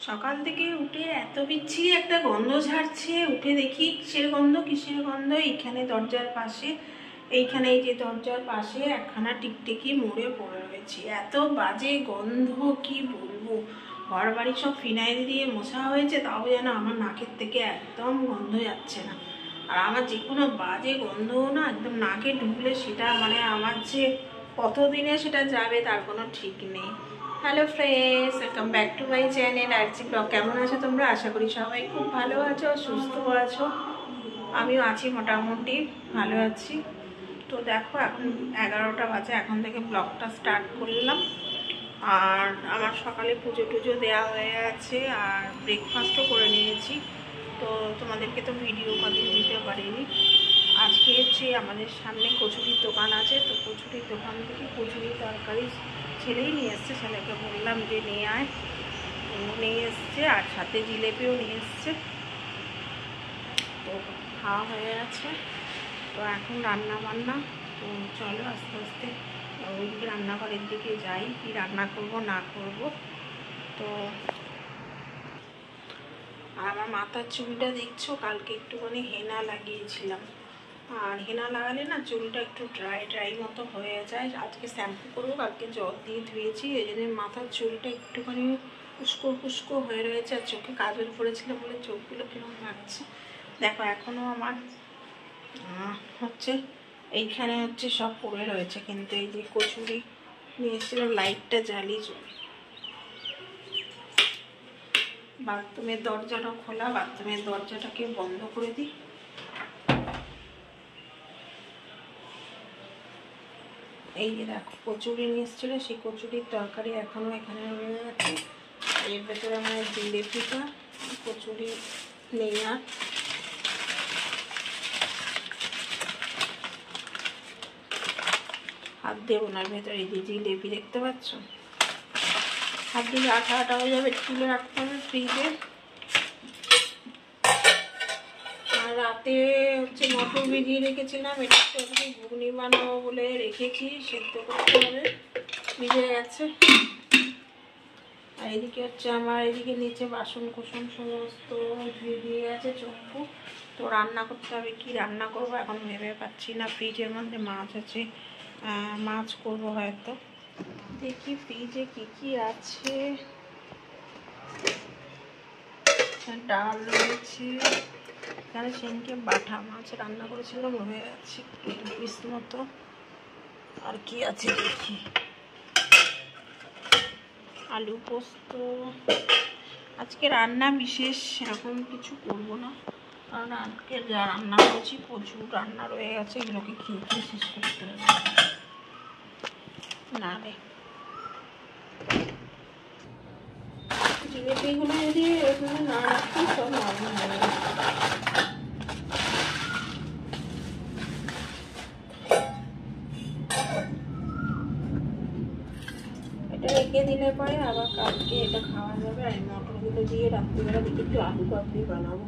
সকাল থেকে উঠে এত বিচ্ছিরি একটা গন্ধ ছাড়ছে। উঠে দেখি কিসের গন্ধ কিসের গন্ধ। এইখানে দরজার পাশে, এইখানে এই যে দরজার পাশে একখানা টিকটিকি মরে পড়ে রয়েছে। এত বাজে গন্ধ কি বলবো। ঘর বাড়ি সব ফিনাইল দিয়ে মোছা হয়েছে, তাও যেন আমার নাকের থেকে একদম গন্ধ যাচ্ছে না। আর আমার যে কোনো বাজে গন্ধ না একদম নাকে ঢুকলে সেটা মানে আমার যে কতদিনে সেটা যাবে তার কোনো ঠিক নেই। Hello friends, welcome back to my channel RG blog. কেমন আছো তোমরা? আশা করি সবাই খুব ভালো আছো, সুস্থ আছো। আমিও আছি, মোটামুটি ভালো আছি। তো দেখো এখন 11টা বাজে, এখন থেকে ব্লগটা স্টার্ট করলাম। আর আমার সকালে পুজো টুজো দেওয়া হয়ে গেছে আর ব্রেকফাস্টও করে নিয়েছি। তো তোমাদেরকে তো ভিডিও কদিন দিতে পারিনি। আজকে হচ্ছে আমাদের সামনে কচুরির দোকান আছে, তো কচুরির দোকান থেকে কচুরি তরকারি ছেলেই নিয়ে এসছে। ছেলেকে বললাম যে নিয়ে আয়, ও নিয়ে এসছে আর সাথে জিলেপিও নিয়ে এসছে। তো খাওয়া হয়ে গেছে। তো এখন রান্না বান্না। তো চলো আস্তে আস্তে ওই রান্নাঘরের দিকে যাই, কি রান্না করব না করব। তো আর আমার মাথার চুলটা দেখছো, কালকে একটুখানি হেনা লাগিয়েছিলাম। আর হেনা লাগালে না চুলটা একটু ড্রাই ড্রাই মতো হয়ে যায়। আজকে শ্যাম্পু করবো, কালকে জল দিয়ে ধুয়েছি, এই জন্য মাথার চুলটা একটুখানি উস্কো উস্কো হয়ে রয়েছে। আর চোখে কাজল পড়েছিল বলে চোখগুলো কিরকম লাগছে দেখো। এখনও আমার হচ্ছে এইখানে হচ্ছে সব পড়ে রয়েছে। কিন্তু এই যে কচুরি নিয়ে এসেছিলাম, লাইটটা জ্বালিয়ে চলে। বাথরুমের দরজাটা খোলা, বাথরুমের দরজাটাকে বন্ধ করে দিই। এই যে দেখো কচুরি নিয়ে এসেছিল, সেই কচুরির তরকারি এখনো এখানে রয়ে গেছে। এর ভেতরে আমার জিলেপিটা, কচুরি নেই আর। হাত দেবো না ভেতরে, এই যে জিলেপি দেখতে পাচ্ছ, হাত দিলে আঠা আঠা হয়ে যাবে। তুলে রাখতে হবে ফ্রিজে। আর রাতে হচ্ছে মটর ভিজিয়ে রেখেছিলাম, এটা হচ্ছে ঘুগনি বানাবো বলে রেখেছি, সেদ্ধ করতে হবে, ভিজে গেছে। আর এদিকে হচ্ছে আমার এদিকে নিচে বাসন কুসন সমস্ত ধুয়ে দিয়ে গেছে চম্পু। তো রান্না করতে হবে, কি রান্না করব এখন ভেবে পাচ্ছি না। ফ্রিজের মধ্যে মাছ আছে, মাছ করবো হয়তো। দেখি ফ্রিজে কি কি আছে। ডাল রয়েছে এখানে, সেদিনকে বাটা মাছ রান্না করেছিলাম, রয়ে গেছে 2 পিস মতো। আর কি আছে দেখি, আলু পোস্ত। আজকে রান্না বিশেষ এরকম কিছু করব না, কারণ আজকে যা রান্না করেছি প্রচুর রান্না রয়ে গেছে, এগুলোকে খেয়ে খেয়ে শেষ করতে হবে না রে। জিলেপিগুলো যদি এখানে না রাখি সব নরম হয়ে যাবে। এটা রেখে দিলে পরে আবার কালকে এটা খাওয়া যাবে। আর মটরগুলো দিয়ে রাত্রিবেলা দিকে একটু আলু কাবলি বানাবো।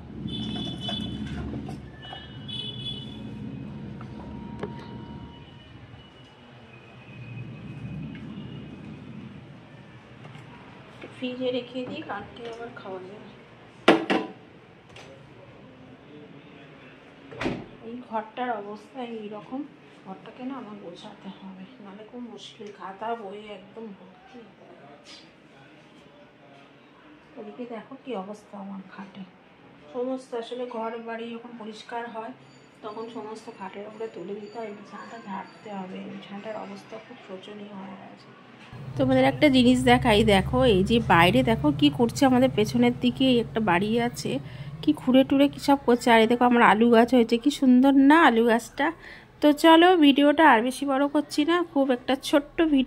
ফ্রিজে রেখে দিই, কালকে আবার খাওয়া যাবে। এই ঘরটার অবস্থা এইরকম, ঘরটাকে না আমার গোছাতে হবে, নাহলে খুব মুশকিল। খাতা বই একদম ভর্তি হয়ে যাচ্ছে। ওদিকে দেখো কি অবস্থা আমার খাটে সমস্ত। আসলে ঘর বাড়ি যখন পরিষ্কার হয় তখন সমস্ত খাটের উপরে তুলে দিতে হয়, বিছানাটা ঝাড়তে হবে। বিছানাটার অবস্থা খুব শোচনীয় হয়ে গেছে। তোমাদের একটা জিনিস দেখাই, দেখো এই যে বাইরে দেখো কি করছে। আমাদের পেছনের দিকে একটা বাড়ি আছে, কি খুঁড়ে টুড়ে কী সব করছে। আর দেখো আমার আলু গাছ হয়েছে, কি সুন্দর না আলু গাছটা। তো চলো ভিডিওটা আর বেশি বড় করছি না, খুব একটা ছোট্ট ভিডিও।